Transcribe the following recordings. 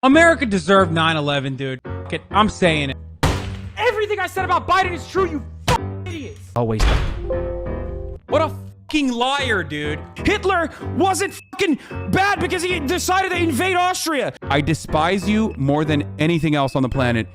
America deserved 9/11, dude. Fuck it. I'm saying it. Everything I said about Biden is true, you idiots. Always. What a fucking liar, dude. Hitler wasn't fucking bad because he decided to invade Austria. I despise you more than anything else on the planet.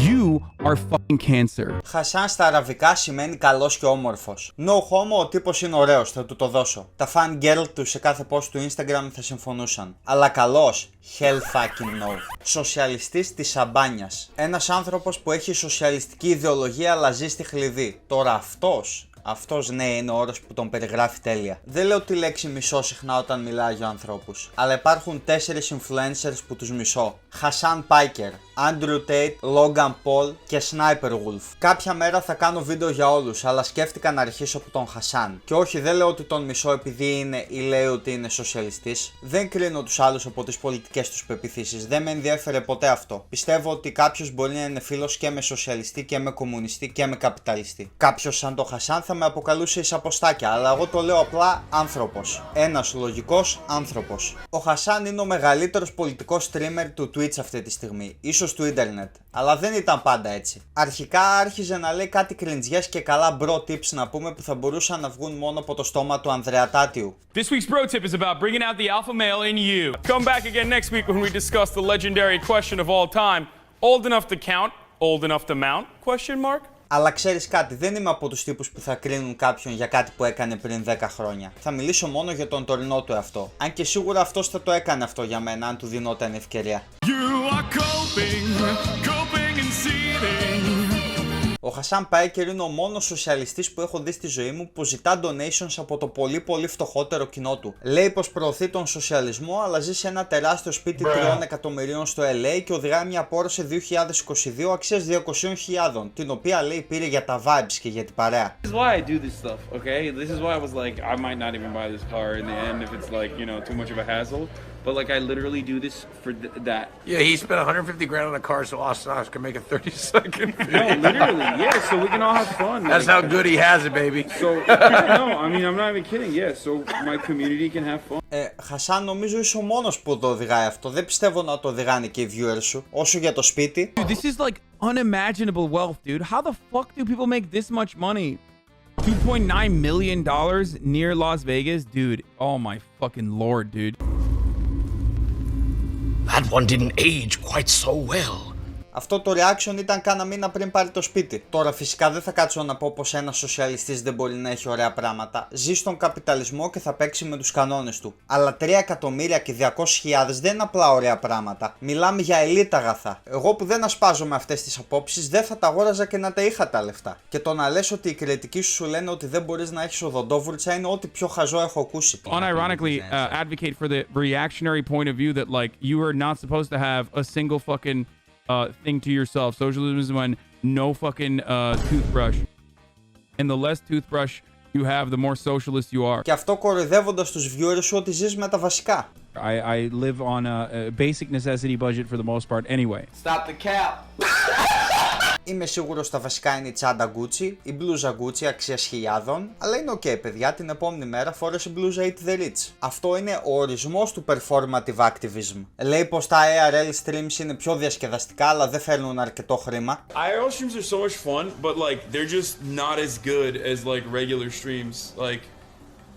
You are fucking cancer. Χασάν στα αραβικά σημαίνει καλός και όμορφος. No homo, ο τύπος είναι ωραίος, θα του το δώσω. Τα fan girl του σε κάθε post του Instagram θα συμφωνούσαν. Αλλά καλός, hell fucking no. Σοσιαλιστής της σαμπάνιας. Ένας άνθρωπος που έχει σοσιαλιστική ιδεολογία αλλά ζει στη χλειδί. Τώρα αυτός ναι είναι ο όρος που τον περιγράφει τέλεια. Δεν λέω τη λέξη μισώ συχνά όταν μιλάω για ανθρώπους, αλλά υπάρχουν 4 influencers που τους μισώ. Hasan Piker, Andrew Tate, Logan Paul και Sniper Wolf. Κάποια μέρα θα κάνω βίντεο για όλους, αλλά σκέφτηκα να αρχίσω από τον Hasan. Και όχι, δεν λέω ότι τον μισώ επειδή είναι ή λέει ότι είναι σοσιαλιστής. Δεν κρίνω τους άλλους από τις πολιτικές τους πεποιθήσεις, δεν με ενδιέφερε ποτέ αυτό. Πιστεύω ότι κάποιος μπορεί να είναι φίλος και με σοσιαλιστή και με κομμουνιστή και με καπιταλιστή. Κάποιος σαν τον Hasan θα με αποκαλούσε εισαποστάκια, αλλά εγώ το λέω απλά άνθρωπος. Ένας λογικός άνθρωπος. Ο Hasan είναι ο μεγαλύτερος πολιτικός streamer του Twitch αυτή τη στιγμή, ίσως του Ίντερνετ, αλλά δεν ήταν πάντα έτσι. Αρχικά άρχιζε να λέει κάτι κριντζιές και καλά bro tips να πούμε που θα μπορούσαν να βγουν μόνο από το στόμα του Ανδρεατάτιου. This week's bro tip is about bringing out the alpha male in you. Come back again next week when we discuss the legendary question of all time. Old enough to count, old enough to mount? Question mark? Αλλά ξέρεις κάτι, δεν είμαι από τους τύπους που θα κρίνουν κάποιον για κάτι που έκανε πριν 10 χρόνια. Θα μιλήσω μόνο για τον τωρινό του εαυτό. Αν και σίγουρα αυτός θα το έκανε αυτό για μένα, αν του δινόταν ευκαιρία. Ο Hasan Piker είναι ο μόνος σοσιαλιστής που έχω δει στη ζωή μου που ζητά donations από το πολύ πολύ φτωχότερο κοινό του. Λέει πως προωθεί τον σοσιαλισμό, αλλά ζει σε ένα τεράστιο σπίτι 3 εκατομμυρίων στο LA και οδηγάει μια Porsche 2022 αξίας 200.000, την οποία λέει πήρε για τα vibes και για την παρέα. This is why I do this stuff, okay? This is why I was like, I might not even buy this car in the end if it's like, you know, too much of a hassle. But like I literally do this for that. Yeah, he spent 150 grand on a car so us can make a 30-second video. No, literally, yeah. So we can all have fun. That's how good he has it, baby. So no, I mean I'm not even kidding. Yeah, so my community can have fun. Hasan, νομίζω είσαι ο μόνος που το οδηγάει αυτό. Δεν πιστεύω να το οδηγάνε και οι viewers σου. Όσο για το σπίτι. Dude, this is like unimaginable wealth, dude. How the fuck do people make this much money? $2.9 million near Las Vegas? Dude, oh my fucking lord, dude. That one didn't age quite so well. Αυτό το reaction ήταν κάνα μήνα πριν πάρει το σπίτι. Τώρα φυσικά δεν θα κάτσω να πω πως ένας σοσιαλιστής δεν μπορεί να έχει ωραία πράγματα. Ζει στον καπιταλισμό και θα παίξει με τους κανόνες του. Αλλά 3 εκατομμύρια και 200.000 δεν είναι απλά ωραία πράγματα. Μιλάμε για ελίτ αγαθά. Εγώ που δεν ασπάζω με αυτές τις απόψεις δεν θα τα αγόραζα και να τα είχα τα λεφτά. Και το να λες ότι οι κριτικοί σου λένε ότι δεν μπορείς να έχεις οδοντόβουρτσα είναι ό,τι πιο χαζό έχω ακούσει. Unironically, advocate for the reactionary point of view that like you are not supposed to have a single fucking thing to yourself. Socialism is when no fucking toothbrush. And the less toothbrush you have, the more socialist you are. Και αυτό κοροϊδεύοντας τους viewers σου ότι ζεις με τα βασικά. I live on a basic necessity budget for the most part anyway. Stop the cap. Είμαι σίγουρος τα βασικά είναι η τσάντα Gucci, η μπλούζα Gucci αξίας χιλιάδων, αλλά είναι ok παιδιά, την επόμενη μέρα φόρεσε μπλούζα Eat the Rich. Αυτό είναι ο ορισμός του performative activism. Λέει πως τα ARL streams είναι πιο διασκεδαστικά, αλλά δεν φέρνουν αρκετό χρήμα. IRL streams are so much fun, but like they're just not as good as like regular streams. Like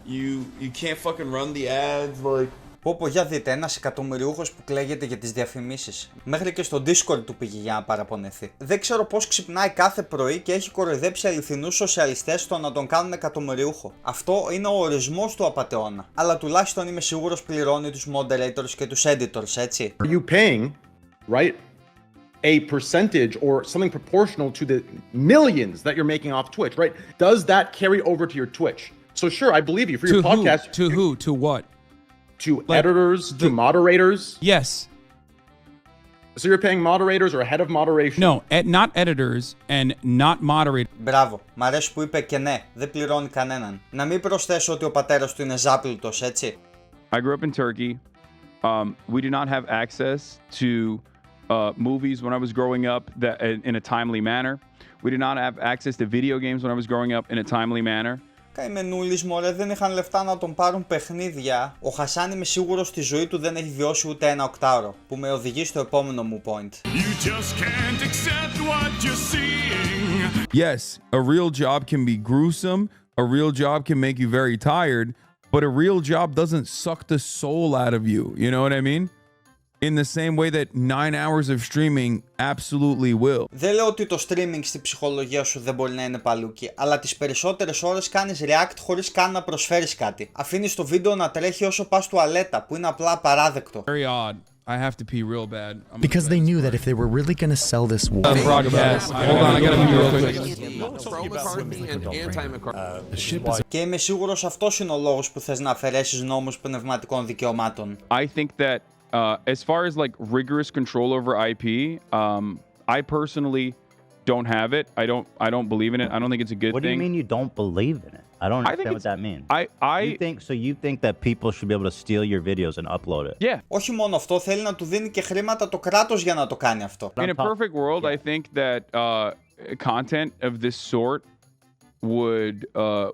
you can't fucking run the ads like. Πω για δείτε, ένας εκατομμυριούχος που κλαίγεται για τις διαφημίσεις. Μέχρι και στο Discord του πήγε για να παραπονεθεί. Δεν ξέρω πώς ξυπνάει κάθε πρωί και έχει κοροϊδέψει αληθινούς σοσιαλιστές στο να τον κάνουν εκατομμυριούχο. Αυτό είναι ο ορισμός του Απατεώνα. Αλλά τουλάχιστον είμαι σίγουρος πληρώνει τους moderators και τους editors, έτσι. Are you paying, right, a percentage or something proportional to the millions that you're making off Twitch, right? Does that carry over to your Twitch? So sure, I believe you for your podcast. To who? To what? To editors, to moderators. Yes. So you're paying moderators or a head of moderation? No, not editors and not moderators. Μπράβο, μ' αρέσει που είπε και ναι, δεν πληρώνει κανέναν. Να μην προσθέσω ότι ο πατέρας του είναι ζάπλουτος, έτσι. I grew up in Turkey. We did not have access to movies when I was growing up in a timely manner. We did not have access to video games when I was growing up in a timely manner. Καημενούλης μωρέ, δεν είχαν λεφτά να τον πάρουν παιχνίδια. Ο Χασάν είμαι σίγουρο στη ζωή του δεν έχει βιώσει ούτε ένα οκτάωρο, που με οδηγεί στο επόμενο μου point. Yes, a real job can be gruesome. A real job can make you very tired, but a real job doesn't suck the soul out of you. You know what I mean? In the same way that 9 hours of streaming absolutely will. Δεν λέω ότι το streaming στη ψυχολογία σου δεν μπορεί να είναι παλούκι, αλλά τις περισσότερες ώρες κάνεις react χωρίς καν να προσφέρεις κάτι. Αφήνεις το βίντεο να τρέχει όσο πας τουαλέτα, που είναι απλά απαράδεκτο. Very odd. I have to pee real bad. Because they knew that if they were really going to sell this war... Broadcast. Hold on, I gotta pee real quick. Και είμαι σίγουρος αυτός είναι ο λόγος που θες να αφαιρέσεις νόμους πνευματικών δικαιωμάτων. I think that as far as like rigorous control over IP, I personally don't have it. I don't believe in it. I don't think it's a good thing. What do you mean you don't believe in it? I don't understand what that means. You think that people should be able to steal your videos and upload it? Yeah. Όχι μόνο αυτό, θέλει να του δίνει και χρήματα το κράτος για να το κάνει αυτό. In a perfect world, I think that content of this sort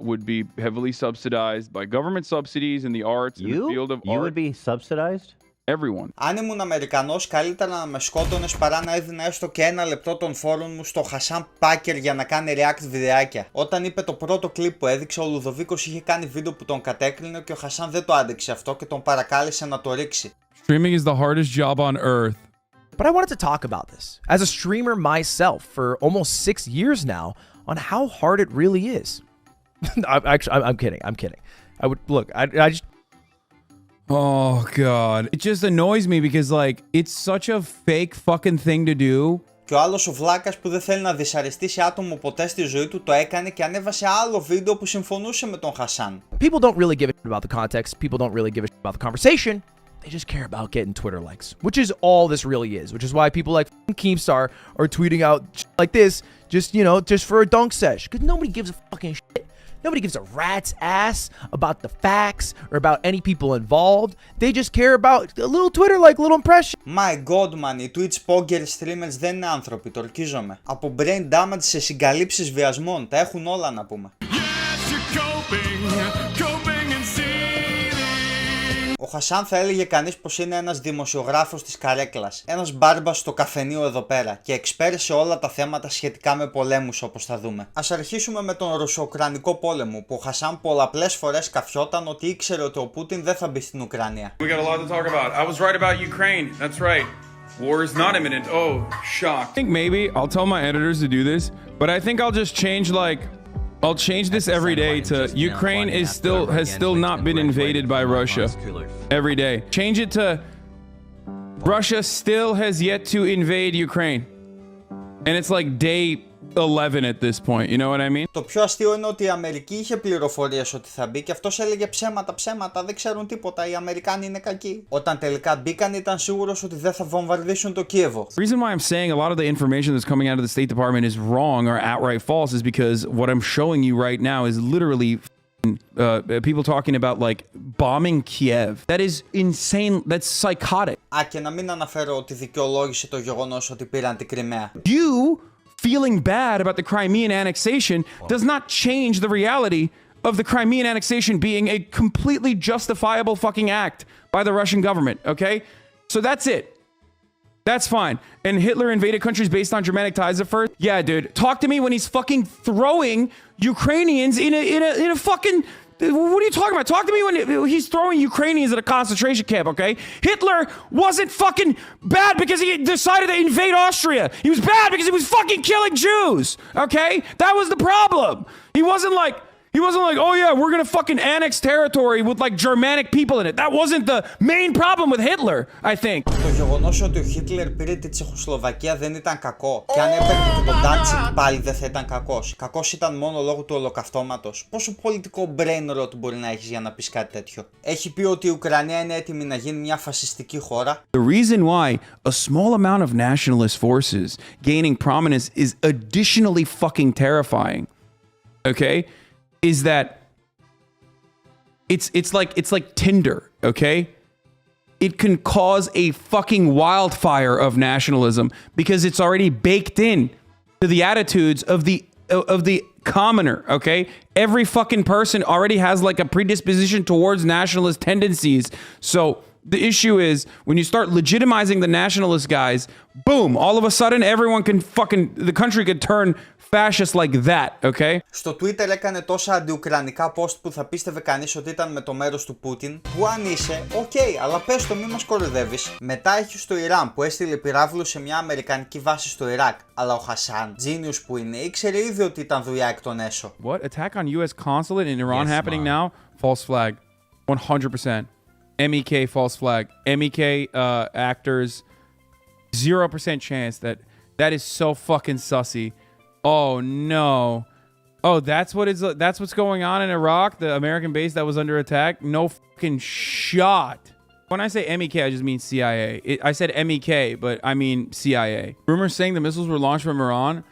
would be heavily subsidized by government subsidies in the arts, in the field of art. You would be subsidized? Everyone. Αν ήμουν Αμερικανός, καλύτερα να με σκότωνες παρά να έδινα έστω και ένα λεπτό των φόρων μου στο Hasan Piker για να κάνει react βιντεάκια. Όταν είπε το πρώτο κλιπ που έδειξε, ο Λουδοβίκος είχε κάνει βίντεο που τον κατέκλυνε και ο Χασάν δεν το άντεξε αυτό και τον παρακάλεσε να το ρίξει. Streaming is the hardest job on earth. But I wanted to talk about this as a streamer myself for almost 6 years now on how hard it really is. I'm kidding. I would look. I just. Oh god. It just annoys me because like it's such a fake fucking thing to do. Και ο άλλος ο βλάκας που δεν θέλει να δυσαρεστήσει άτομο ποτέ στη ζωή του το έκανε και ανέβασε άλλο βίντεο που συμφωνούσε με τον Χασάν. People don't really give a shit about the context. People don't really give a shit about the conversation. They just care about getting Twitter likes, which is all this really is. Which is why people like Keemstar are tweeting out shit like this, just for a dunk sesh. Because nobody gives a fucking shit. Nobody gives a rat's ass about the facts or about any people involved. They just care about a little Twitter like, little impression. My god man, οι Twitch poker streamers δεν είναι άνθρωποι, το ορκίζομαι. Από brain damage σε συγκαλύψεις βιασμών, τα έχουν όλα να πούμε. Ο Χασάν θα έλεγε κανείς πως είναι ένας δημοσιογράφος της καρέκλας, ένας μπάρμπας στο καφενείο εδώ πέρα και εξπέρ σε όλα τα θέματα σχετικά με πολέμους όπως θα δούμε. Ας αρχίσουμε με τον Ρωσο-Ουκρανικό πόλεμο που ο Χασάν πολλαπλές φορές καφιόταν ότι ήξερε ότι ο Πούτιν δεν θα μπει στην Ουκρανία. We got a lot to talk about. I was right about Ukraine. That's right. War is not imminent. Oh, shock. I think maybe I'll tell my editors to do this, but I think I'll just I'll change this every day to Ukraine has still not been invaded by Russia every day. Change it to Russia still has yet to invade Ukraine. And it's like day 11 at this point, you know what I mean? Το πιο αστείο είναι ότι η Αμερική είχε πληροφορίες ότι θα μπει και αυτός έλεγε ψέματα, δεν ξέρουν τίποτα, οι Αμερικάνοι είναι κακοί. Όταν τελικά μπήκαν ήταν σίγουρος ότι δεν θα βομβαρδίσουν το Κίεβο. The reason why I'm saying a lot of the information that's coming out of the State Department is wrong or outright false is because what I'm showing you right now is literally people talking about like bombing Kiev. That is insane. That's psychotic. Και να μην αναφέρω ότι δικαιολόγησε το γεγονός ότι πήραν την Κριμαία. You feeling bad about the Crimean annexation does not change the reality of the Crimean annexation being a completely justifiable fucking act by the Russian government, okay? So that's it. That's fine. And Hitler invaded countries based on Germanic ties at first? Yeah, dude. Talk to me when he's fucking throwing Ukrainians in a fucking... What are you talking about? Talk to me when he's throwing Ukrainians at a concentration camp, okay? Hitler wasn't fucking bad because he decided to invade Austria. He was bad because he was fucking killing Jews, okay? That was the problem. He wasn't like, oh yeah, we're gonna fucking annex territory with like Germanic people in it. That wasn't the main problem with Hitler, I think. Το γεγονός ότι ο Χίτλερ πήρε τη Τσεχοσλοβακία δεν ήταν κακό. Και αν έπαιρνε και τον Ντάντσικ πάλι δεν θα ήταν κακός. Κακός ήταν μόνο λόγω του ολοκαυτώματος. Πόσο πολιτικό brain rot μπορεί να έχεις για να πεις κάτι τέτοιο? Έχει πει ότι η Ουκρανία είναι έτοιμη να γίνει μια φασιστική χώρα. The reason why a small amount of nationalist forces gaining prominence is additionally fucking terrifying, okay? Is that it's like Tinder, okay? It can cause a fucking wildfire of nationalism because it's already baked in to the attitudes of the commoner, okay? Every fucking person already has like a predisposition towards nationalist tendencies. So the issue is when you start legitimizing the nationalist guys, boom, all of a sudden everyone can fucking, the country could turn fascist like that, okay? Στο Twitter έκανε τόσα αντιουκρανικά post που θα πίστευε κανείς ότι ήταν με το μέρος του Πούτιν. Που αν είσαι, αλλά πες το, μη μας κοροϊδεύεις. Μετά έχει στο Ιράν που έστειλε πυράβλους σε μια αμερικανική βάση στο Ιράκ. Αλλά ο Χασάν, genius που είναι, ήξερε ήδη ότι ήταν δουλειά εκ των έσω. What? Attack on US consulate in Iran happening now? False flag. 100%. MEK false flag. MEK actors, 0% chance that is so fucking sussy. Oh no. Oh, that's what's going on in Iraq, the American base that was under attack? No fucking shot. When I say MEK, I just mean CIA. I said MEK, but I mean CIA. Rumors saying the missiles were launched from Iran?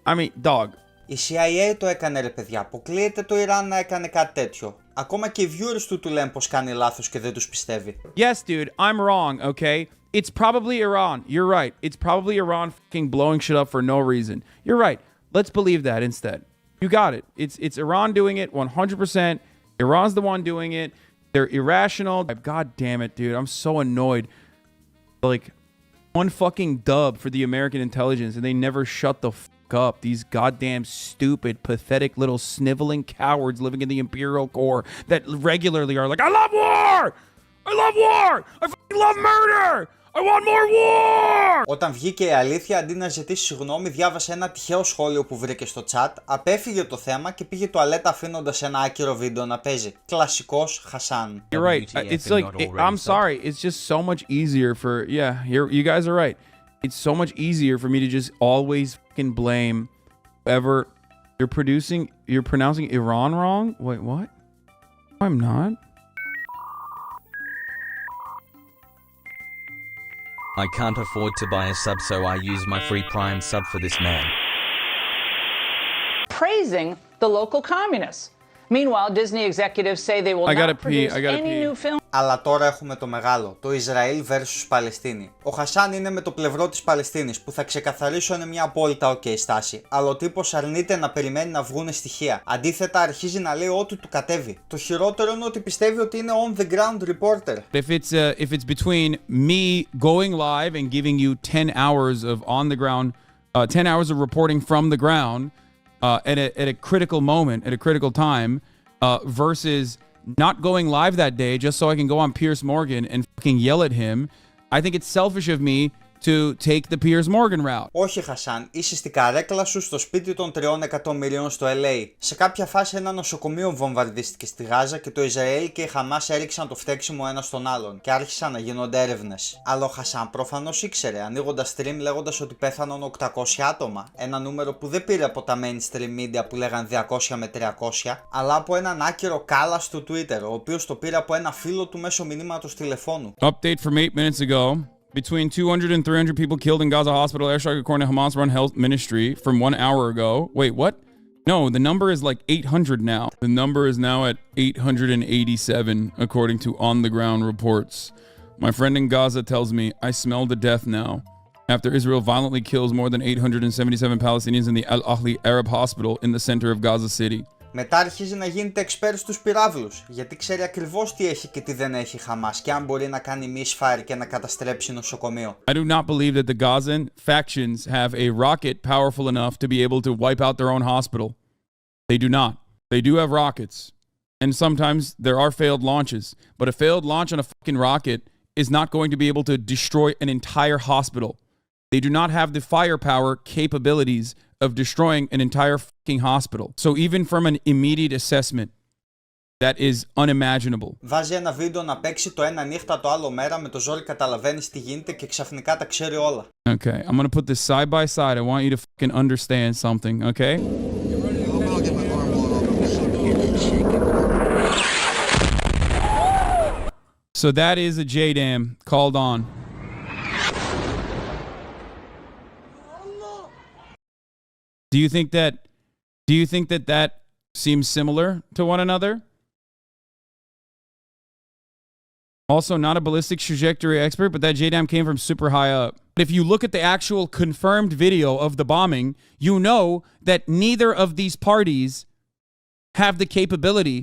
I mean, dog. Η CIA το έκανε ρε παιδιά, αποκλείεται το Ιράν να έκανε κάτι τέτοιο. Ακόμα και οι viewers του λένε πως κάνει λάθος και δεν τους πιστεύει. Yes, dude, I'm wrong, okay? It's probably Iran. You're right. It's probably Iran fucking blowing shit up for no reason. You're right. Let's believe that instead. You got it. It's Iran doing it 100%. Iran's the one doing it. They're irrational. God damn it, dude. I'm so annoyed. Like, one fucking dub for the American intelligence and they never shut the fuck up. These goddamn stupid, pathetic little sniveling cowards living in the imperial core that regularly are like, I love war! I love war! I fucking love murder! I want more war! Όταν βγήκε η αλήθεια, αντί να ζητήσει συγγνώμη, διάβασε ένα τυχαίο σχόλιο που βρήκε στο chat, απέφυγε το θέμα και πήγε τουαλέτα αφήνοντας ένα άκυρο βίντεο να παίζει. Κλασικός Χασάν. You're right. It's like, I'm sorry. It's just so much easier for, yeah, you guys are right. It's so much easier for me to just always fucking blame whoever you're pronouncing Iran wrong? Wait, what? I'm not. I can't afford to buy a sub, so I use my free Prime sub for this man. Praising the local communists. Meanwhile, Disney executives say they will not produce any new film. Αλλά τώρα έχουμε το μεγάλο, το Ισραήλ versus Παλαιστίνη. Ο Χασάν είναι με το πλευρό της Παλαιστίνης που θα ξεκαθαρίσω είναι μια απόλυτα ok στάση. Αλλά ο τύπος αρνείται να περιμένει να βγουν στοιχεία. Αντίθετα αρχίζει να λέει ό,τι του κατέβει. Το χειρότερο είναι ότι πιστεύει ότι είναι on the ground reporter. If it's between me going live and giving you 10 hours of on the ground, 10 hours of reporting from the ground at a critical moment, at a critical time, versus not going live that day just so I can go on Piers Morgan and fucking yell at him, I think it's selfish of me to take the Piers Morgan route. Όχι Χασάν, είσαι στην καρέκλα σου στο σπίτι των 3 εκατομμυρίων στο LA. Σε κάποια φάση ένα νοσοκομείο βομβαρδίστηκε στη Γάζα και το Ισραήλ και η Χαμάς έριξαν το φταίξιμο ένα στον άλλον και άρχισαν να γίνονται έρευνες. Αλλά ο Χασάν προφανώς ήξερε, ανοίγοντας stream λέγοντας ότι πέθαναν 800 άτομα. Ένα νούμερο που δεν πήρε από τα mainstream media που λέγαν 200 με 300, αλλά από έναν άκυρο κάλα του Twitter, ο οποίος το πήρε από ένα φίλο του μέσω μηνύματος τηλεφώνου. Update from 8 minutes ago. Between 200 and 300 people killed in Gaza hospital airstrike according to Hamas-run health ministry from 1 hour ago. Wait, what? No, the number is like 800 now. The number is now at 887 according to on-the-ground reports. My friend in Gaza tells me I smell the death now after Israel violently kills more than 877 Palestinians in the Al-Ahli Arab hospital in the center of Gaza City. Μετά αρχίζει να γίνεται expert στους πυράβλους, γιατί ξέρει ακριβώς τι έχει και τι δεν έχει η Χαμάς και αν μπορεί να κάνει misfire και να καταστρέψει νοσοκομείο. I do not believe that the Gazan factions have a rocket powerful enough to be able to wipe out their own hospital. They do not. They do have rockets. And sometimes there are failed launches. But a failed launch on a fucking rocket is not going to be able to destroy an entire hospital. They do not have the firepower capabilities of destroying an entire fucking hospital. So even from an immediate assessment, that is unimaginable. Βάζει ένα βίντεο να παίξει το ένα νύχτα το άλλο μέρα, με το ζόρι καταλαβαίνεις τι γίνεται και ξαφνικά τα ξέρει όλα. Okay, I'm gonna put this side by side. I want you to fucking understand something, okay? So that is a JDAM called on. Do you think that seems similar to one another? Also, not a ballistic trajectory expert, but that JDAM came from super high up. If you look at the actual confirmed video of the bombing, you know that neither of these parties have the capability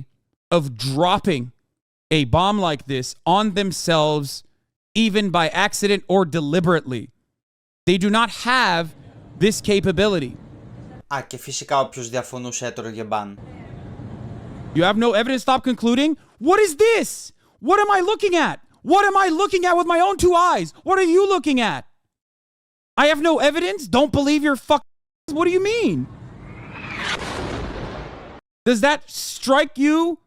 of dropping a bomb like this on themselves, even by accident or deliberately. They do not have this capability. Και φυσικά όποιος διαφωνούσε έτρωγε μπαν. You have no evidence. Stop concluding. What is this? What am I looking at? What am I looking at with my own two eyes? What are you looking at? I have no evidence? Don't believe your fucking... What do you mean? Does that strike you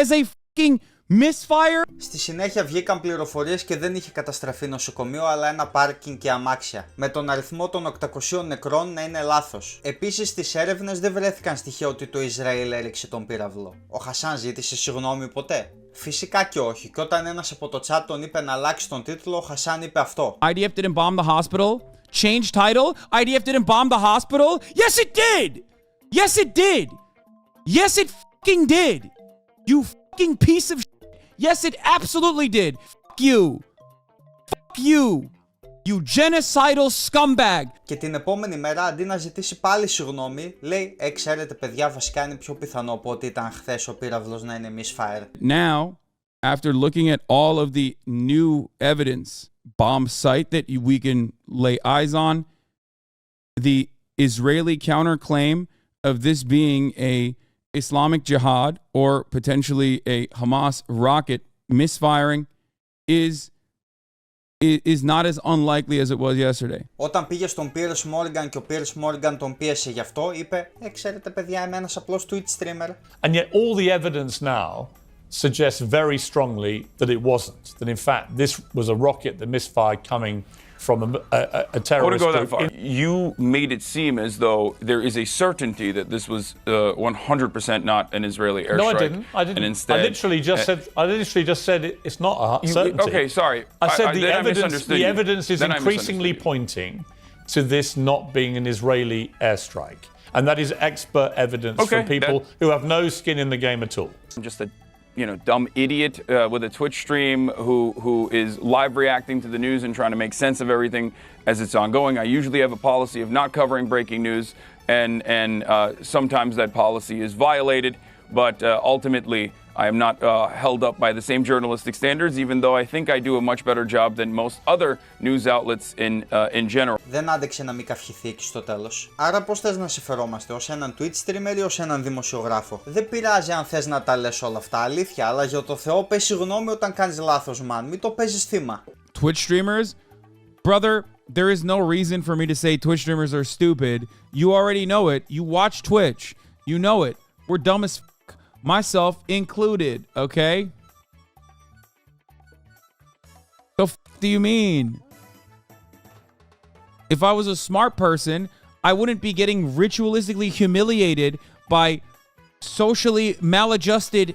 as a fucking misfire? Στη συνέχεια βγήκαν πληροφορίες και δεν είχε καταστραφεί νοσοκομείο αλλά ένα πάρκινγκ και αμάξια, με τον αριθμό των 800 νεκρών να είναι λάθος. Επίσης στις έρευνες δεν βρέθηκαν στοιχεία ότι το Ισραήλ έριξε τον πύραυλο. Ο Χασάν ζήτησε συγγνώμη ποτέ? Φυσικά και όχι, και όταν ένας από το chat τον είπε να αλλάξει τον τίτλο, ο Χασάν είπε αυτό. IDF didn't bomb the hospital. Change title. IDF didn't bomb the hospital. Yes it did. Yes it did. Yes it fucking did. You fucking piece of shit. Yes it absolutely did. Fuck you. Fuck you. You genocidal scumbag. Και την επόμενη μέρα, αντί να ζητήσει πάλι συγγνώμη, λέει: ξέρετε παιδιά, βασικά είναι πιο πιθανό από ότι ήταν χθες ο πύραυλος να είναι misfire. Now, after looking at all of the new evidence, bomb site that we can lay eyes on, the Israeli counterclaim of this being a Islamic jihad or potentially a Hamas rocket misfiring is not as unlikely as it was yesterday. Όταν πήγε στον Piers Morgan και ο Piers Morgan τον πίεσε γι' αυτό, είπε: ξέρετε παιδιά, είμαι ένας απλός Twitch streamer. And yet all the evidence now suggests very strongly that it wasn't. That in fact this was a rocket that misfired coming from a terrorist group. You made it seem as though there is a certainty that this was 100% not an Israeli airstrike. No, I didn't. And instead, I literally just said it's not a certainty. Okay, sorry. I said the evidence is increasingly pointing to this not being an Israeli airstrike. And that is expert evidence from people who have no skin in the game at all. I'm just a dumb idiot with a Twitch stream who is live reacting to the news and trying to make sense of everything as it's ongoing. I usually have a policy of not covering breaking news, and sometimes that policy is violated, but ultimately I am not held up by the same journalistic standards, even though I think I do a much better job than most other news outlets in general. Δεν άντεξε να μην καυχηθεί εκεί στο τέλος. Άρα πώς θες να σε φερόμαστε, ως έναν Twitch streamer ή ως έναν δημοσιογράφο? Δεν πειράζει αν θες να τα λες όλα αυτά, αλήθεια, αλλά για το Θεό πες συγγνώμη όταν κάνεις λάθος, man. Μην το παίζεις θύμα. Twitch streamers? Brother, there is no reason for me to say Twitch streamers are stupid. You already know it. You watch Twitch. You know it. We're dumb as myself included, okay? The f do you mean? If I was a smart person, I wouldn't be getting ritualistically humiliated by socially maladjusted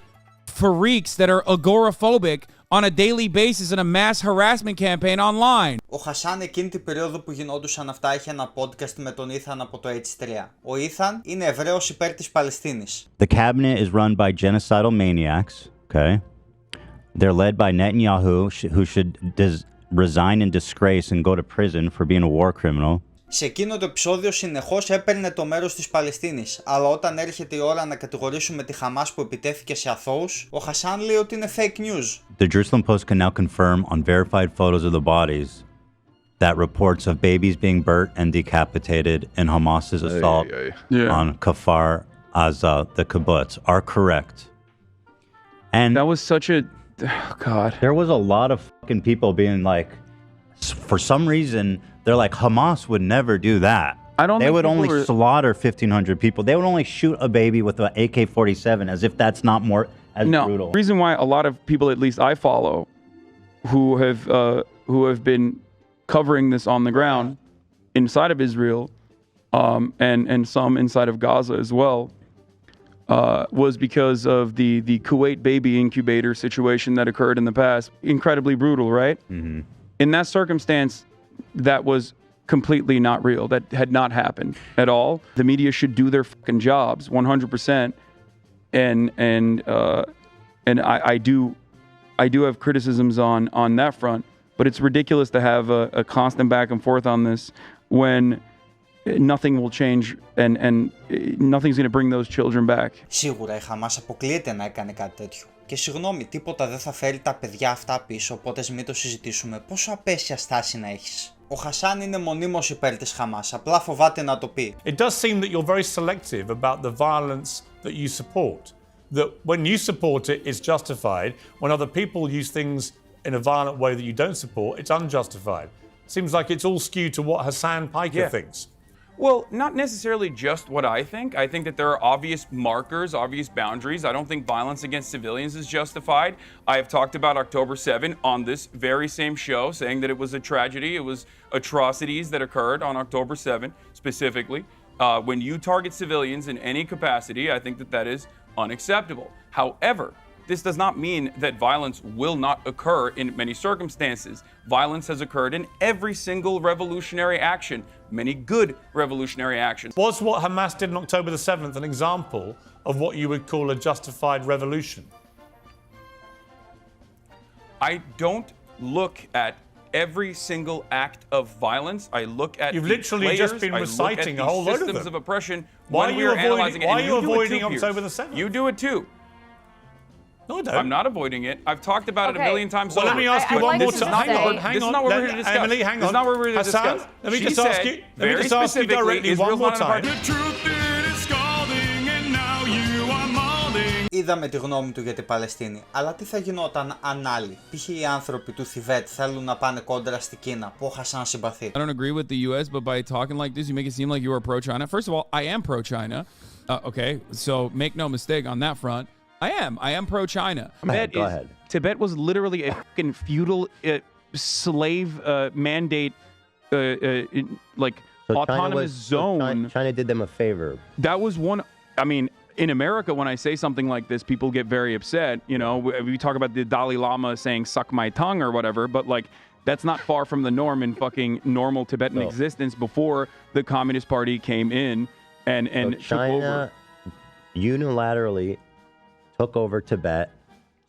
freaks that are agoraphobic on a daily basis in a mass harassment campaign online. Ο Χασάν εκείνη την περίοδο που γινόντουσαν αυτά είχε ένα podcast με τον Ήρθε από το H3. Ο Ήρθε είναι Εβραίος υπέρ της Παλαιστίνης. The cabinet is run by genocidal maniacs, okay? They're led by Netanyahu, who should resign in disgrace and go to prison for being a war criminal. Σε εκείνο το επεισόδιο συνεχώς έπαιρνε το μέρος της Παλαιστίνης, αλλά όταν έρχεται η ώρα να κατηγορήσουμε τη Χαμάς που επιτέθηκε σε αθώους, ο Χασάν λέει ότι είναι fake news. The Jerusalem Post can now confirm on verified photos of the bodies that reports of babies being burnt and decapitated in Hamas's assault on Kfar Aza, the kibbutz, are correct. And that was such a... Oh, God. There was a lot of fucking people being like, for some reason, they're like, Hamas would never do that. They would only slaughter 1,500 people. They would only shoot a baby with an AK-47 as if that's not more as brutal. The reason why a lot of people, at least I follow, who have been covering this on the ground inside of Israel, and some inside of Gaza as well, was because of the Kuwait baby incubator situation that occurred in the past. Incredibly brutal, right? Mm-hmm. In that circumstance, that was completely not real. That had not happened at all. The media should do their fucking jobs 100%. And I do have criticisms on that front. but it's ridiculous to have a constant back and forth on this when nothing will change and nothing's going to bring those children back. Σίγουρα η Hamas αποκλείεται να έκανε κάτι τέτοιο. Και συγγνώμη, τίποτα δεν θα φέρει τα παιδιά αυτά πίσω, οπότε μην το συζητήσουμε. Πόσο απέσια στάση να έχεις. Ο Χασάν είναι μονίμως υπέρ της Hamas, απλά φοβάται να το πει. It does seem that you're very selective about the violence that you support. That when you support it, it's justified. When other people use things in a violent way that you don't support, it's unjustified. Seems like it's all skewed to what Hasan Piker thinks. Well, not necessarily just what I think. I think that there are obvious markers, obvious boundaries. I don't think violence against civilians is justified. I have talked about October 7 on this very same show, saying that it was a tragedy. It was atrocities that occurred on October 7 specifically. When you target civilians in any capacity, I think that that is unacceptable. However, this does not mean that violence will not occur in many circumstances. Violence has occurred in every single revolutionary action, many good revolutionary actions. Was what Hamas did on October the 7th an example of what you would call a justified revolution? I don't look at every single act of violence. I look at You've literally players, just been reciting a whole load of systems them. of oppression. Why when are we you are analyzing it. why And are you avoiding do it too, October Piers. the 7th? You do it too. No, I don't. I'm not avoiding it. I've talked about it a million times Well, over. let me ask you one more time. Hang on. This is not what we're here to discuss. Emily, hang on. This is not what we're here to Hasan, discuss. let me She just ask said you. Let me very just ask you specifically, directly Israel's one more not a time. Είδαμε τη γνώμη του για την Παλαιστίνη, αλλά τι θα γινόταν αν άλλοι, π.χ. οι άνθρωποι του Θιβέτ, θέλουν να πάνε κόντρα στη Κίνα, που ο Χασάν συμπαθεί. I don't agree with the U.S., but by talking like this, you make it seem like you are pro-China. First of all, I am pro-China. Okay, so make no mistake on that front. I am pro-China. Go ahead. Tibet was literally a fucking feudal slave mandate, like So autonomous zone. China did them a favor. That was one. I mean, in America, when I say something like this, people get very upset. You know, we talk about the Dalai Lama saying "suck my tongue" or whatever, but like that's not far from the norm in fucking normal Tibetan existence before the Communist Party came in and So took China over. unilaterally took over Tibet.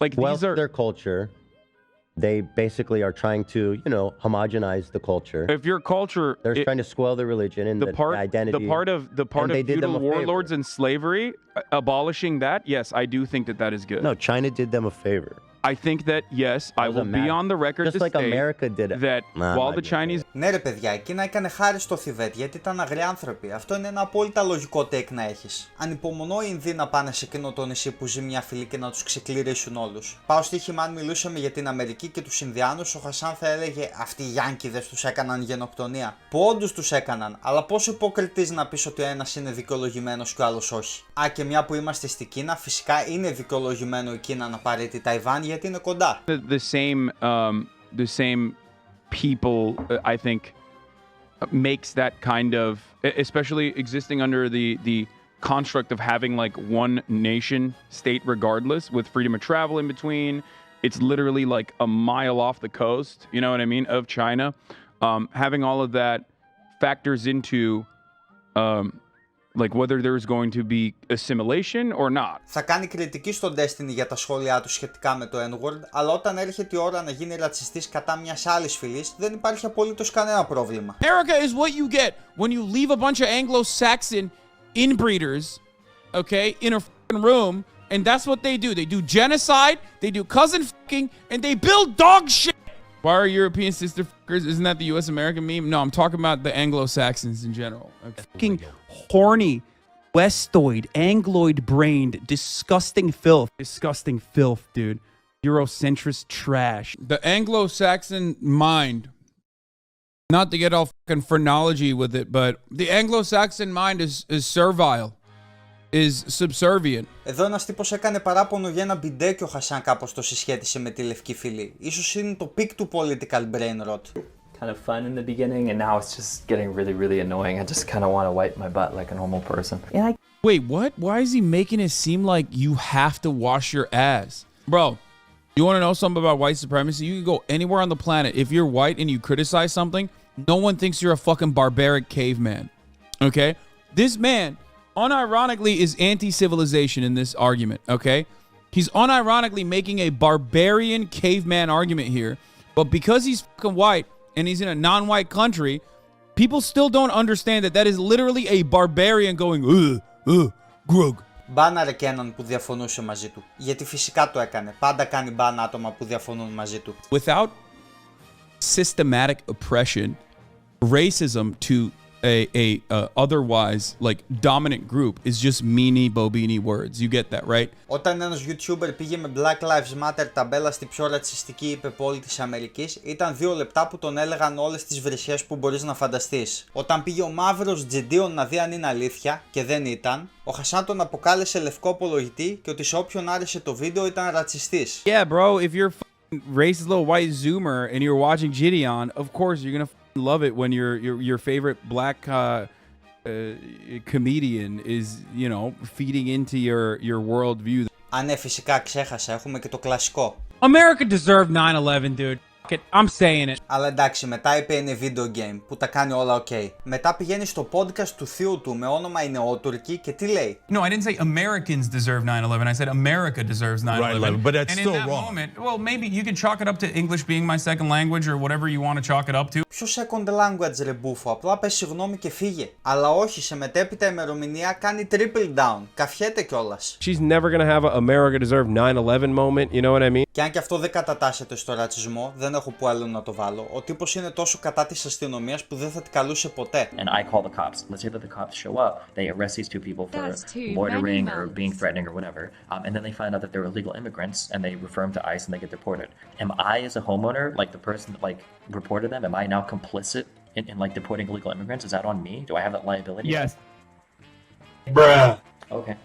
Like these are their culture. They basically are trying to, homogenize the culture. If your culture, they're trying to spoil the religion and the identity. The part of feudal warlords and slavery, abolishing that, yes, I do think that that is good. No, China did them a favor. I think that yes, I will be on the record Just to like state America did it. that while the Chinese. Ναι, ρε παιδιά, εκείνα έκανε χάρη στο Θιβέτ γιατί ήταν αγριάνθρωποι. Αυτό είναι ένα απόλυτα λογικό take να έχεις. Ανυπομονώ οι Ινδοί να πάνε σε εκείνο το νησί που ζει μια φυλή και να τους ξεκληρίσουν όλους. Πάω στοίχημα, αν μιλούσαμε για την Αμερική και τους Ινδιάνους, ο Χασάν θα έλεγε αυτοί οι Γιάνκιδες τους έκαναν γενοκτονία. Που όντως τους έκαναν, αλλά πόσο υποκριτής να πεις ότι ο ένας είναι δικαιολογημένος και ο άλλος όχι. Α, και μια που είμαστε στη Κίνα, φυσικά είναι δικαιολογημένο η Κίνα να πάρει τη Ταϊβάν γιατί είναι κοντά. The same people, I think, makes that kind of, especially existing under the construct of having like one nation state regardless with freedom of travel in between. It's literally like a mile off the coast, you know what I mean, of China. Having all of that factors into like whether there's going to be assimilation or not. Θα κάνει κριτική στον Destiny για τα σχόλιά του σχετικά με το N-word, αλλά όταν έρχεται η ώρα να γίνει ρατσιστής κατά μιας άλλης φυλής, δεν υπάρχει απολύτως κανένα πρόβλημα. America is what you get when you leave a bunch of Anglo-Saxon inbreeders, okay, in a fucking room, and that's what they do. They do genocide, they do cousin fucking, and they build dog shit. Why are European sister fuckers? Isn't that the U.S. American meme? No, I'm talking about the Anglo-Saxons in general. Okay. Fucking horny, Westoid, Angloid-brained, disgusting filth. Disgusting filth, dude. Eurocentrist trash. The Anglo-Saxon mind, not to get all fucking phrenology with it, but the Anglo-Saxon mind is servile, is subservient. Εδώ ένας τύπος έκανε παράπονο για ένα μπιντέ και ο Χασάν κάπως το συσχέτισε με τη λευκή φυλή. Ίσως είναι το peak του political brain rot. Kind of fun in the beginning, and now it's just getting really, really annoying. I just kind of want to wipe my butt like a normal person. Wait, what? Why is he making it seem like you have to wash your ass? Bro, you want to know something about white supremacy? You can go anywhere on the planet. If you're white and you criticize something, no one thinks you're a fucking barbaric caveman. Okay? This man unironically is anti-civilization in this argument, okay? He's unironically making a barbarian caveman argument here But because he's fucking white and he's in a non-white country, people still don't understand that that is literally a barbarian going, grog. Μπάναρε και έναν που διαφωνούσε μαζί του. Γιατί φυσικά το έκανε. Πάντα κάνει μπαν άτομα που διαφωνούν μαζί του. Without systematic oppression, racism to a otherwise like dominant group is just meanie bobini words. You get that, right? Όταν ένας YouTuber πήγε με Black Lives Matter ταμπέλα στη πιο ρατσιστική υπεπόλη της Αμερικής, ήταν 2 λεπτά που τον έλεγαν όλες τις βρυσιές που μπορείς να φανταστείς. Όταν πήγε ο μαύρος Τζεντίον να δει αν είναι αλήθεια, και δεν ήταν, ο Χασάν τον αποκάλεσε λευκό απολογητή και ότι σε όποιον άρεσε το βίντεο ήταν ρατσιστής. Yeah, bro, if you're a racist little white zoomer and you're watching Gideon, of course you're gonna love it when your favorite black comedian is, you know, feeding into your worldview. Α, ναι, φυσικά ξέχασα, έχουμε και το κλασικό. America deserved 9/11, dude. I'm saying it. Αλλά εντάξει, μετά είπε είναι video game, που τα κάνει όλα ok. Μετά πηγαίνει στο podcast του θείου του με όνομα είναι ο Τουρκή και τι λέει? No, I didn't say Americans deserve 9/11. I said America deserves 9/11. Right, but that's and still in that wrong. moment, well, maybe you can chalk it up to English being my second language or whatever you want to chalk it up to. Ποιο second language ρε μπούφο, απλά πες συγγνώμη και φύγε. Αλλά όχι, σε μετέπειτα ημερομηνία κάνει triple down, καφιέται κιόλας. She's never gonna have a America deserve 9/11 moment, you know what I mean? Και αν και αυτό δεν κατατάσσεται στο ρατσισμό, δεν έχω που άλλο να το βάλω. Ο τύπος είναι τόσο κατά της αστυνομίας που δεν θα την καλούσε ποτέ. And I call the cops. Let's say that the cops show up, they arrest these two people for loitering or being threatening or whatever, and then they find out that they're illegal immigrants and they refer them to ICE and they get deported. Am I, as a homeowner, like the person that like reported them, am I now complicit in like deporting illegal immigrants? Is that on me? Do I have that liability? Yes. Bruh. Okay.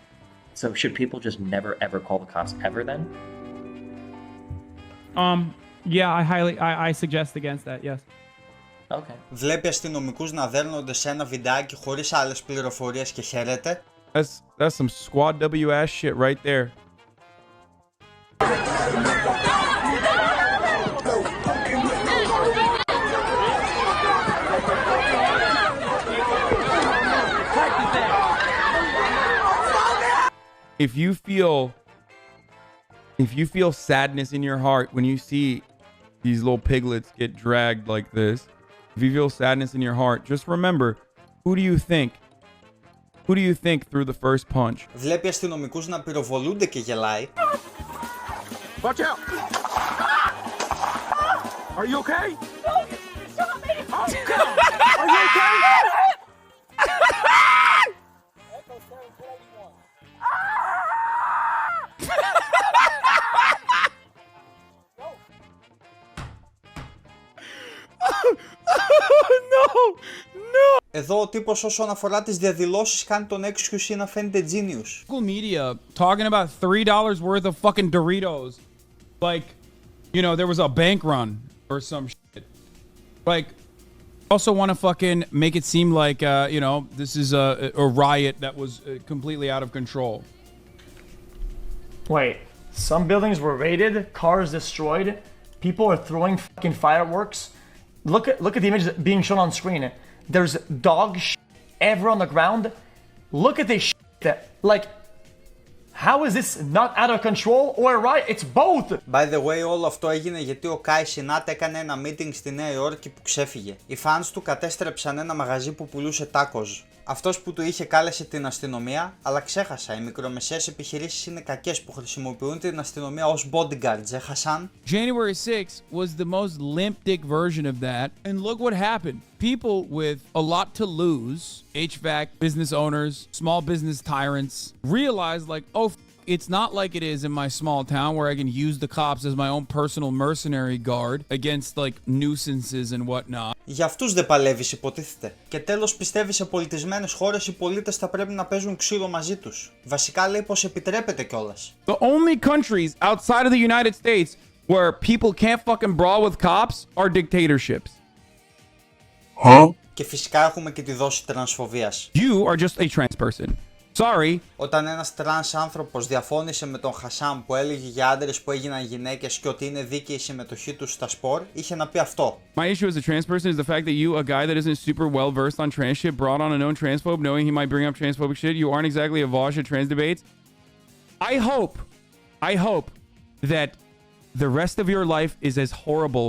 So should people just never ever call the cops ever then? Yeah, I suggest against that, yes. Okay. Βλέπει αστυνομικούς να δέρνονται σε ένα βιντεάκι χωρίς άλλες πληροφορίες και χαίρεται. That's some squad W ass shit right there. If you feel sadness in your heart when you see these little piglets get dragged like this, if you feel sadness in your heart, just remember, who do you think? Who do you think threw the first punch? Βλέπει αστυνομικούς να πυροβολούνται και γελάει. Watch out! Are you okay? No, you shot me! Oh, God! Are you okay? Εδώ ο τύπος όσον αφορά τις διαδηλώσεις κάνει τον excuse να φαίνεται genius. Media talking about $3 worth of fucking Doritos. Like, you know, there was a bank run or some shit. Like, also want to fucking make it seem like, you know, this is a riot that was completely out of control. Wait, some buildings were raided, cars destroyed, people are throwing fucking fireworks. Look at the images being shown on screen. There's dog shit everywhere on the ground. Look at this shit. Like, how is this not out of control or right? It's both. By the way, όλο αυτό έγινε γιατί ο Κάι Σινάτ έκανε ένα meeting στη Νέα Υόρκη που ξέφυγε. Οι fans του κατέστρεψαν ένα μαγαζί που πουλούσε τάκος. Αυτός που του είχε κάλεσε την αστυνομία, αλλά ξέχασα, οι μικρομεσαίες επιχειρήσεις είναι κακές που χρησιμοποιούν την αστυνομία ως bodyguards, Hasan? January 6th was the most limp dick version of that, and look what happened. People with a lot to lose, HVAC, business owners, small business tyrants, realized like, oh, it's not like it is in my small town where I can use the cops as my own personal mercenary guard against like nuisances and whatnot. Για αυτούς δεν παλεύεις υποτίθεται. Και τέλος πιστεύει σε πολιτισμένες χώρες οι πολίτες θα πρέπει να παίζουν ξύλο μαζί τους. Βασικά λέει πως επιτρέπεται κιόλας. The only countries outside of the United States where people can't fucking brawl with cops are dictatorships. Huh? Και φυσικά έχουμε και τη δόση τρανσφοβίας. You are just a trans person. Sorry. Όταν ένας τρανς άνθρωπος διαφώνησε με τον Χασάν που έλεγε για άντρες που έγιναν γυναίκες και ότι είναι δίκαιη η συμμετοχή τους στα σπορ, είχε να πει αυτό. My issue as a trans person is the fact that you, a guy that isn't super well versed on trans shit, brought on a known transphobe knowing he might bring up transphobic shit. You aren't exactly a vosh at trans debates. I hope that the rest of your life is as horrible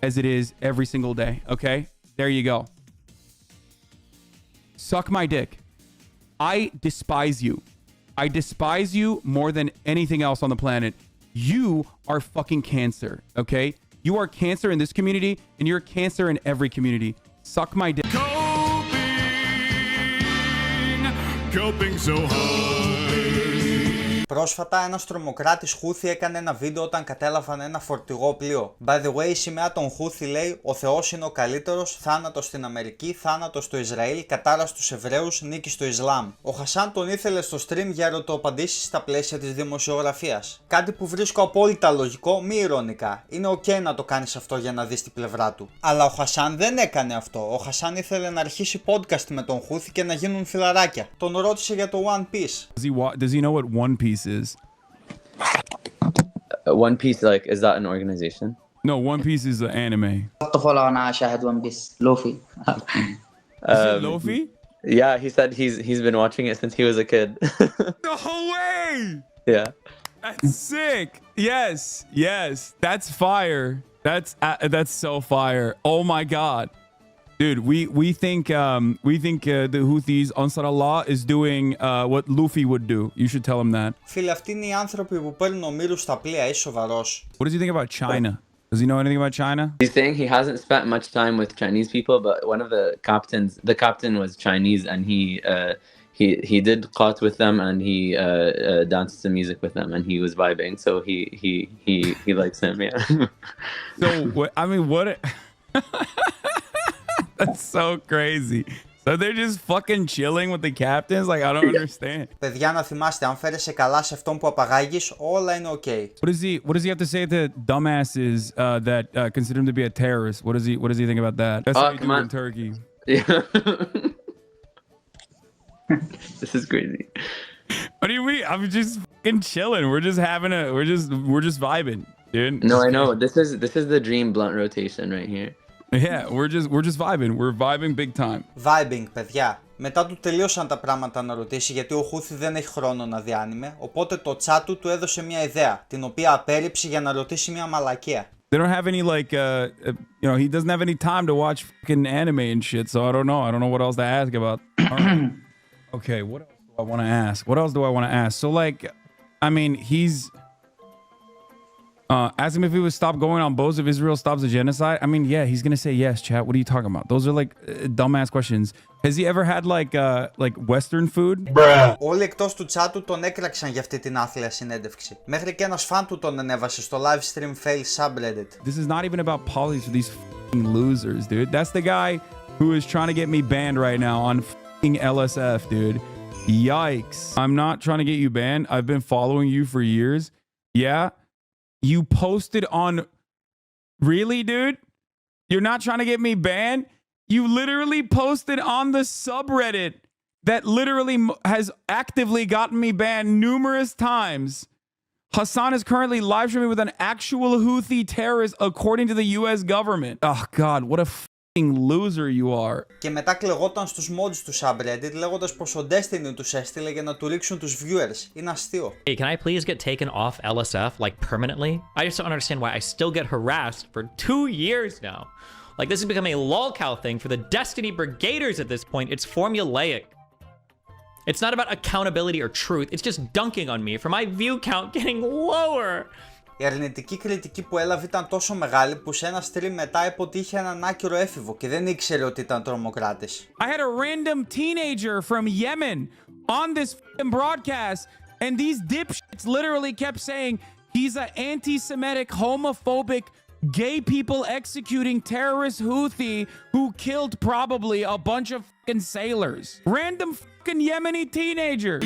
as it is every single day. Okay, there you go. Suck my dick. I despise you. I despise you more than anything else on the planet. You are fucking cancer, okay? You are cancer in this community, and you're cancer in every community. Suck my dick. Coping so hard. Πρόσφατα, ένας τρομοκράτης Χούθι έκανε ένα βίντεο όταν κατέλαβαν ένα φορτηγό πλοίο. By the way, η σημαία των Χούθι λέει: «Ο Θεός είναι ο καλύτερος, θάνατος στην Αμερική, θάνατος στο Ισραήλ, κατάρα στους Εβραίους, νίκη στο Ισλάμ». Ο Χασάν τον ήθελε στο stream για ερωτοαπαντήσεις στα πλαίσια της δημοσιογραφίας. Κάτι που βρίσκω απόλυτα λογικό, μη ηρωνικά. Είναι ok να το κάνεις αυτό για να δεις την πλευρά του. Αλλά ο Χασάν δεν έκανε αυτό. Ο Χασάν ήθελε να αρχίσει podcast με τον Χούθι και να γίνουν φιλαράκια. Τον ρώτησε για το One Piece. Does he know what One Piece is? One Piece, like, is that an organization? No, One Piece is an anime. الطفولة وأنا أشاهد One Piece لوفي. Is it Lofi? Yeah, he said he's been watching it since he was a kid. No way! Yeah. That's sick. Yes, that's fire. That's so fire. Oh my god. Dude, we think the Houthis, Ansar Allah, is doing what Luffy would do. You should tell him that. Φίλε, αυτοί είναι οι άνθρωποι που παίρνουν ομήρους στα πλοία, είσαι σοβαρός. What does he think about China? Does he know anything about China? He's saying he hasn't spent much time with Chinese people, but one of the captain was Chinese, and he did qat with them, and he danced some music with them, and he was vibing. So he likes him, yeah. So I mean, what? That's so crazy. So they're just fucking chilling with the captains? Like, I don't understand. Παιδιά, να θυμάστε, αν φέρεσαι καλά σε αυτόν που απαγάγεις, όλα είναι ok. What does he have to say to dumbasses that consider him to be a terrorist? What does he think about that? That's what he do in Turkey. Yeah. This is crazy. What do you mean? I'm just fucking chilling. We're just vibing, dude. No, I know. This is the dream blunt rotation right here. Yeah, we're just vibing. We're vibing big time. Vibing, παιδιά. Μετά του τελείωσαν τα πράγματα να ρωτήσει, γιατί ο Χούθι δεν έχει χρόνο να διάνυμε, οπότε το chat του έδωσε μια ιδέα, την οποία απέρριψε για να ρωτήσει μια μαλακία. They don't have any like you know, he doesn't have any time to watch fucking anime and shit, so I don't know what else to ask about. Okay, what else do I want to ask? So like, I mean, he's ask him if he would stop going on boats if Israel stops the genocide. I mean, yeah, he's gonna say yes, chat. What are you talking about? Those are like dumbass questions. Has he ever had like Western food? Bruh. Όλοι εκτός του chat του τον έκραξαν για αυτή την άθλια συνέντευξη. Μέχρι και ένας φαν του τον ανέβασε στο live stream fail subreddit. This is not even about politics for these fucking losers, dude. That's the guy who is trying to get me banned right now on fucking LSF, dude. Yikes. I'm not trying to get you banned. I've been following you for years. Yeah. You posted on... Really, dude? You're not trying to get me banned? You literally posted on the subreddit that literally has actively gotten me banned numerous times. Hasan is currently live streaming with an actual Houthi terrorist according to the US government. Oh God, what a loser you are. Και μετά κλεγόταν στους mods του subreddit λέγοντας πως ο Destiny τους έστειλε για να του ρίξουν τους viewers. Είναι αστείο. Hey, can I please get taken off LSF like permanently? I just don't understand why I still get harassed for 2 years now. Like, this is becoming a lolcow thing for the Destiny Brigaders at this point. It's formulaic. It's not about accountability or truth. It's just dunking on me for my view count getting lower. Η αρνητική κριτική που έλαβε ήταν τόσο μεγάλη που σε ένα stream μετά είπε ότι είχε έναν άκυρο έφηβο και δεν ήξερε ότι ήταν τρομοκράτης. I had a random teenager from Yemen on this broadcast and these dipshits literally kept saying he's an anti-Semitic, homophobic, gay people executing terrorist Houthi who killed probably a bunch of fucking sailors. Random fucking Yemeni teenager.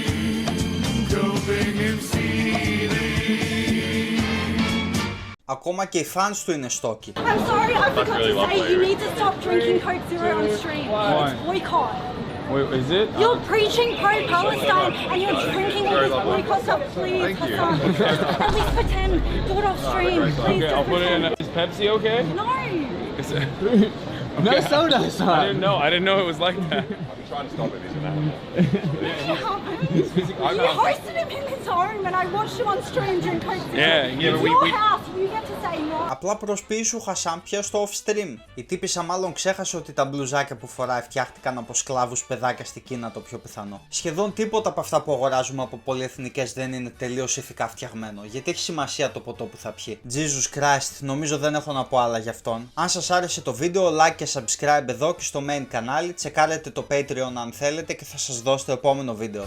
Ακόμα και οι fans του είναι στόκοι. I'm sorry, I forgot to say you need to stop drinking Coke Zero on stream. Why? It's boycott. Wait, is it? You're preaching pro-Palestine and you're drinking all this boycott stuff. Please, Hasan. At least pretend. Do it off stream. Please. Okay, I'll put it in. Is Pepsi okay? No. Okay. No soda, son. I didn't know. I didn't know it was like that. I'm trying to stop it, isn't it? You hosted him in his home and I watched him on stream drink Coke. Yeah, It's your house. You get to say no. Απλά προσποίησου Χασάν πια στο off stream. Η τύπισσα μάλλον ξέχασε ότι τα μπλουζάκια που φοράει φτιάχτηκαν από σκλάβους παιδάκια στην Κίνα, το πιο πιθανό. Σχεδόν τίποτα από αυτά που αγοράζουμε από πολυεθνικές δεν είναι τελείως ηθικά φτιαγμένο, γιατί έχει σημασία το ποτό που θα πιει. Jesus Christ, νομίζω δεν έχω να πω άλλα γι' αυτόν. Αν σας άρεσε το βίντεο, like και subscribe εδώ και στο main κανάλι, τσεκάρετε το Patreon αν θέλετε και θα σας δώσω το επόμενο βίντεο.